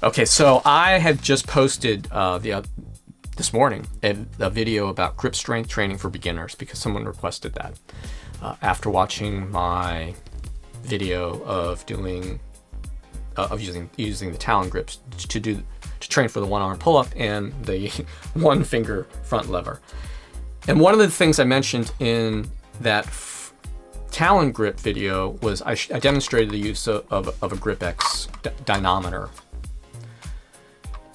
Okay, so I had just posted this morning a video about grip strength training for beginners because someone requested that after watching my video of doing using the talon grips to train for the one arm pull up and the one finger front lever. And one of the things I mentioned in that talon grip video was I demonstrated the use of a GripX dynamometer.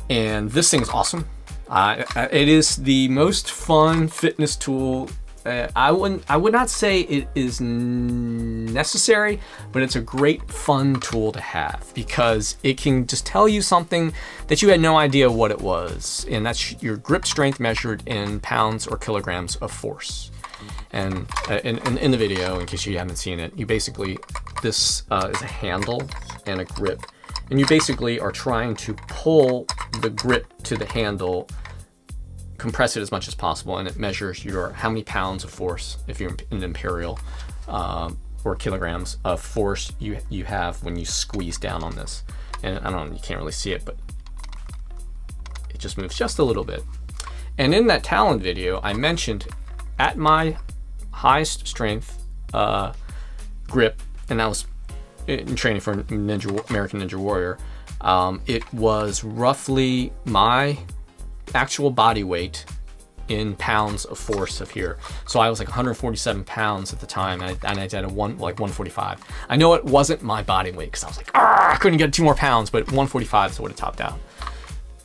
And this thing's awesome. It is the most fun fitness tool. I would not say it is necessary, but it's a great fun tool to have because it can just tell you something that you had no idea what it was, and that's your grip strength measured in pounds or kilograms of force. And in the video, in case you haven't seen it, you basically, this is a handle and a grip, and you basically are trying to pull the grip to the handle, compress it as much as possible, and it measures your how many pounds of force, if you're in imperial, or kilograms of force you have when you squeeze down on this. And I don't know, you can't really see it, but it just moves just a little bit. And in that talon video, I mentioned at my highest strength grip, and that was in training for American Ninja Warrior, it was roughly my actual body weight in pounds of force of here. So I was like 147 pounds at the time, and I did like 145. I know it wasn't my body weight because I was like, I couldn't get 2 more pounds, but 145 is what it topped out.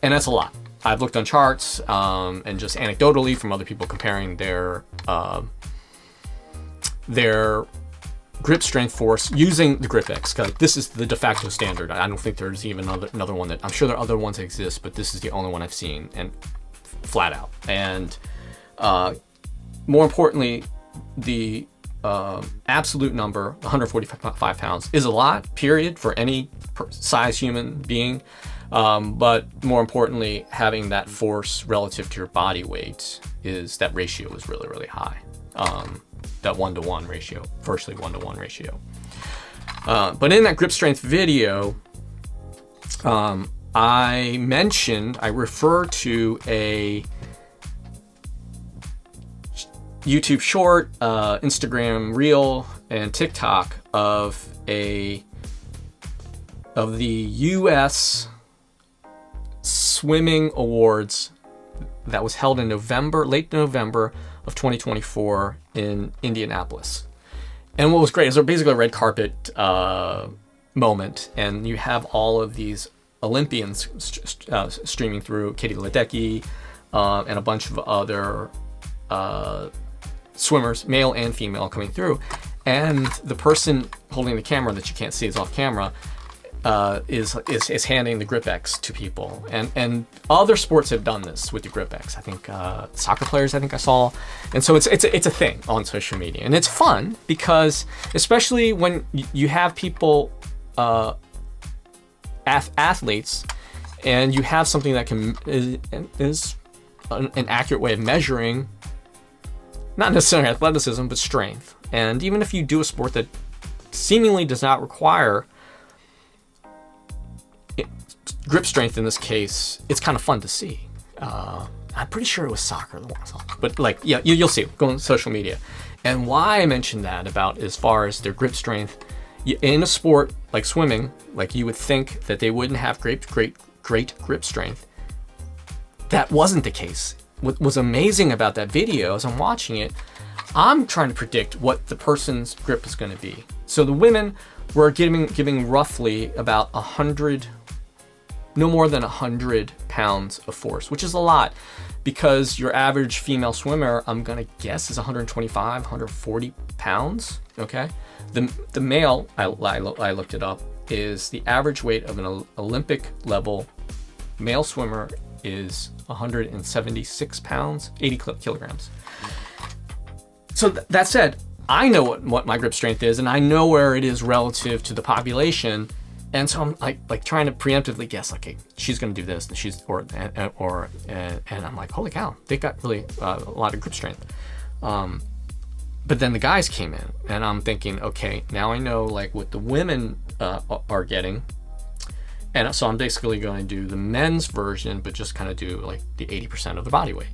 And that's a lot. I've looked on charts and just anecdotally from other people comparing their grip strength force using the GripX, because this is the de facto standard. I don't think there's even another one that, I'm sure there are other ones that exist, but this is the only one I've seen, and flat out. And more importantly, the absolute number, 145 pounds, is a lot, period, for any size human being. But more importantly, having that force relative to your body weight, that ratio is really, really high. That 1-to-1 ratio, virtually 1-to-1 ratio. But in that grip strength video, I refer to a YouTube short, Instagram reel, and TikTok of the US Swimming Awards that was held in late November of 2024 in Indianapolis. And what was great is basically a red carpet moment, and you have all of these Olympians streaming through, Katie Ledecky, and a bunch of other swimmers, male and female, coming through. And the person holding the camera that you can't see is off camera, is handing the GripX to people, and other sports have done this with the GripX. I think soccer players, I saw, and so it's a thing on social media, and it's fun because especially when you have people, athletes, and you have something that is an accurate way of measuring not necessarily athleticism but strength. And even if you do a sport that seemingly does not require grip strength in this case, it's kind of fun to see. I'm pretty sure it was soccer, the one I saw. But like, yeah, you'll see it. Go on social media. And why I mentioned that about as far as their grip strength, in a sport like swimming, like you would think that they wouldn't have great grip strength. That wasn't the case. What was amazing about that video, as I'm watching it, I'm trying to predict what the person's grip is going to be. So the women were giving roughly about 100, no more than 100 pounds of force, which is a lot because your average female swimmer, I'm gonna guess, is 125, 140 pounds, okay? The male, I looked it up, is the average weight of an Olympic level male swimmer is 176 pounds, 80 kilograms. So that said, I know what my grip strength is, and I know where it is relative to the population, and so I'm like trying to preemptively guess, like, hey, she's going to do this, and I'm like, holy cow, they got really a lot of grip strength. But then the guys came in, and I'm thinking, okay, now I know like what the women are getting, And so I'm basically going to do the men's version, but just kind of do like the 80% of the body weight,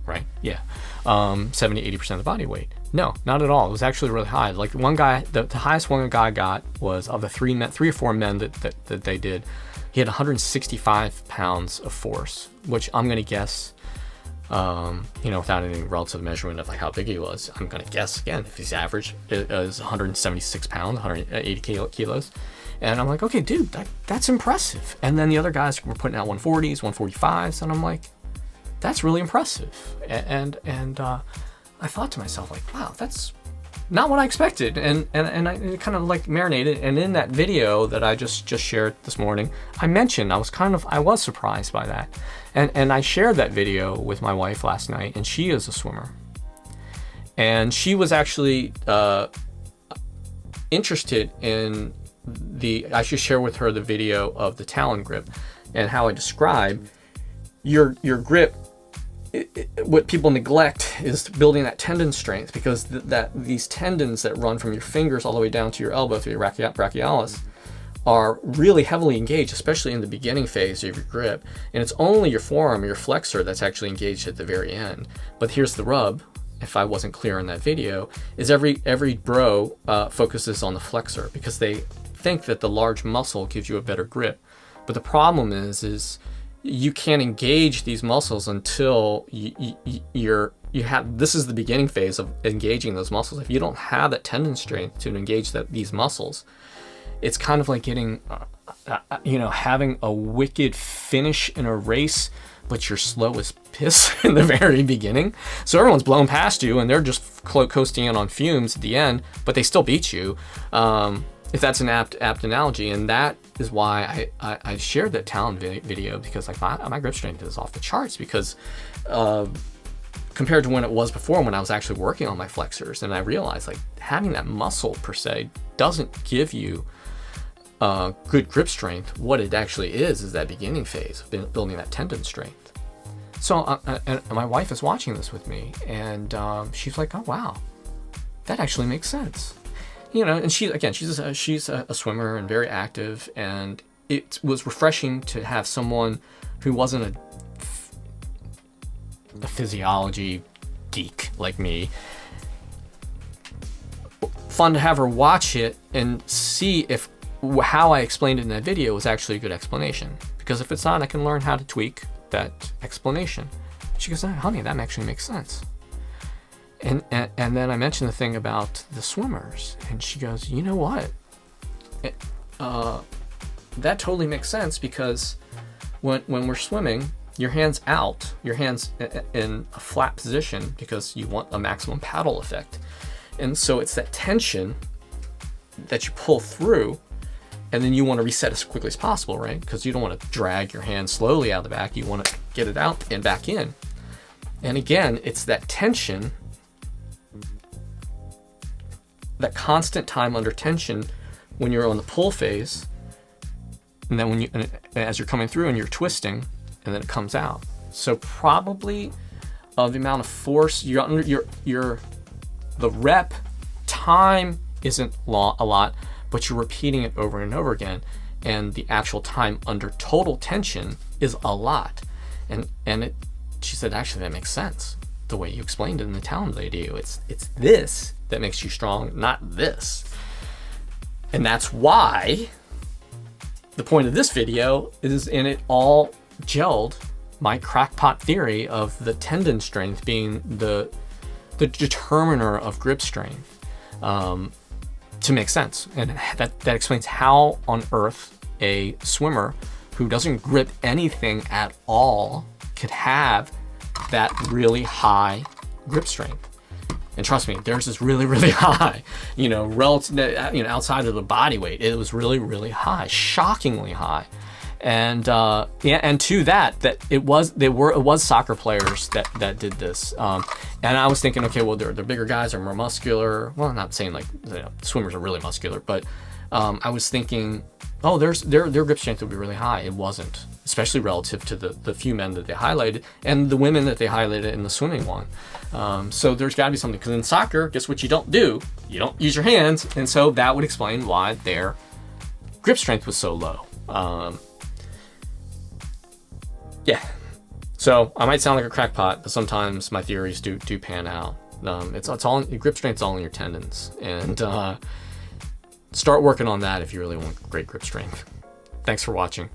right? Yeah, 70, 80% of the body weight. No, not at all. It was actually really high. Like one guy, the highest one guy got was of the three or four men that they did. He had 165 pounds of force, which I'm going to guess, without any relative measurement of like how big he was, I'm going to guess again, if his average is 176 pounds, 180 kilos. And I'm like, okay, dude, that's impressive. And then the other guys were putting out 140s, 145s, and I'm like, that's really impressive. And I thought to myself, like, wow, that's not what I expected. And I kind of like marinated. And in that video that I just shared this morning, I mentioned I was surprised by that. And I shared that video with my wife last night, and she is a swimmer. And she was actually interested in I should share with her the video of the talon grip and how I describe your grip. What people neglect is building that tendon strength, because these tendons that run from your fingers all the way down to your elbow through your brachialis are really heavily engaged, especially in the beginning phase of your grip. And it's only your forearm, your flexor, that's actually engaged at the very end. But here's the rub, if I wasn't clear in that video, is every bro focuses on the flexor because they think that the large muscle gives you a better grip. But the problem is you can't engage these muscles until you have, this is the beginning phase of engaging those muscles. If you don't have that tendon strength to engage these muscles, it's kind of like getting, having a wicked finish in a race, but you're slow as piss in the very beginning. So everyone's blown past you and they're just coasting in on fumes at the end, but they still beat you. If that's an apt analogy. And that is why I shared that talent video, because like my grip strength is off the charts, because compared to when it was before, when I was actually working on my flexors, and I realized like having that muscle per se doesn't give you good grip strength. What it actually is that beginning phase of building that tendon strength. So and my wife is watching this with me, and she's like, oh wow, that actually makes sense. And she's a swimmer and very active, and it was refreshing to have someone who wasn't a physiology geek like me. Fun to have her watch it and see if how I explained it in that video was actually a good explanation. Because if it's not, I can learn how to tweak that explanation. She goes, oh, honey, that actually makes sense. And then I mentioned the thing about the swimmers, and she goes, you know what? That totally makes sense, because when we're swimming, your hand's out, your hand's in a flat position because you want a maximum paddle effect. And so it's that tension that you pull through, and then you want to reset as quickly as possible, right? Because you don't want to drag your hand slowly out of the back. You want to get it out and back in. And again, it's that tension, that constant time under tension when you're on the pull phase, and then as you're coming through and you're twisting, and then it comes out. So probably the amount of force you're under, the rep time isn't a lot, but you're repeating it over and over again, and the actual time under total tension is a lot. And she said, actually, that makes sense. The way you explained it in the talent video, it's this that makes you strong, not this. And that's why the point of this video is, and it all gelled, my crackpot theory of the tendon strength being the determiner of grip strength, to make sense. And that explains how on earth a swimmer who doesn't grip anything at all could have that really high grip strength. And trust me, theirs is really, really high, relative, outside of the body weight. It was really, really high, shockingly high. And and to that it was soccer players that did this. And I was thinking, okay, well, they're bigger guys, they're more muscular. Well, I'm not saying like swimmers are really muscular, but I was thinking, oh, their grip strength would be really high. It wasn't, especially relative to the few men that they highlighted and the women that they highlighted in the swimming one. So there's got to be something, because in soccer, guess what you don't do? You don't use your hands, and so that would explain why their grip strength was so low. yeah. So I might sound like a crackpot, but sometimes my theories do pan out. It's all grip strength's all in your tendons, and start working on that if you really want great grip strength. Thanks for watching.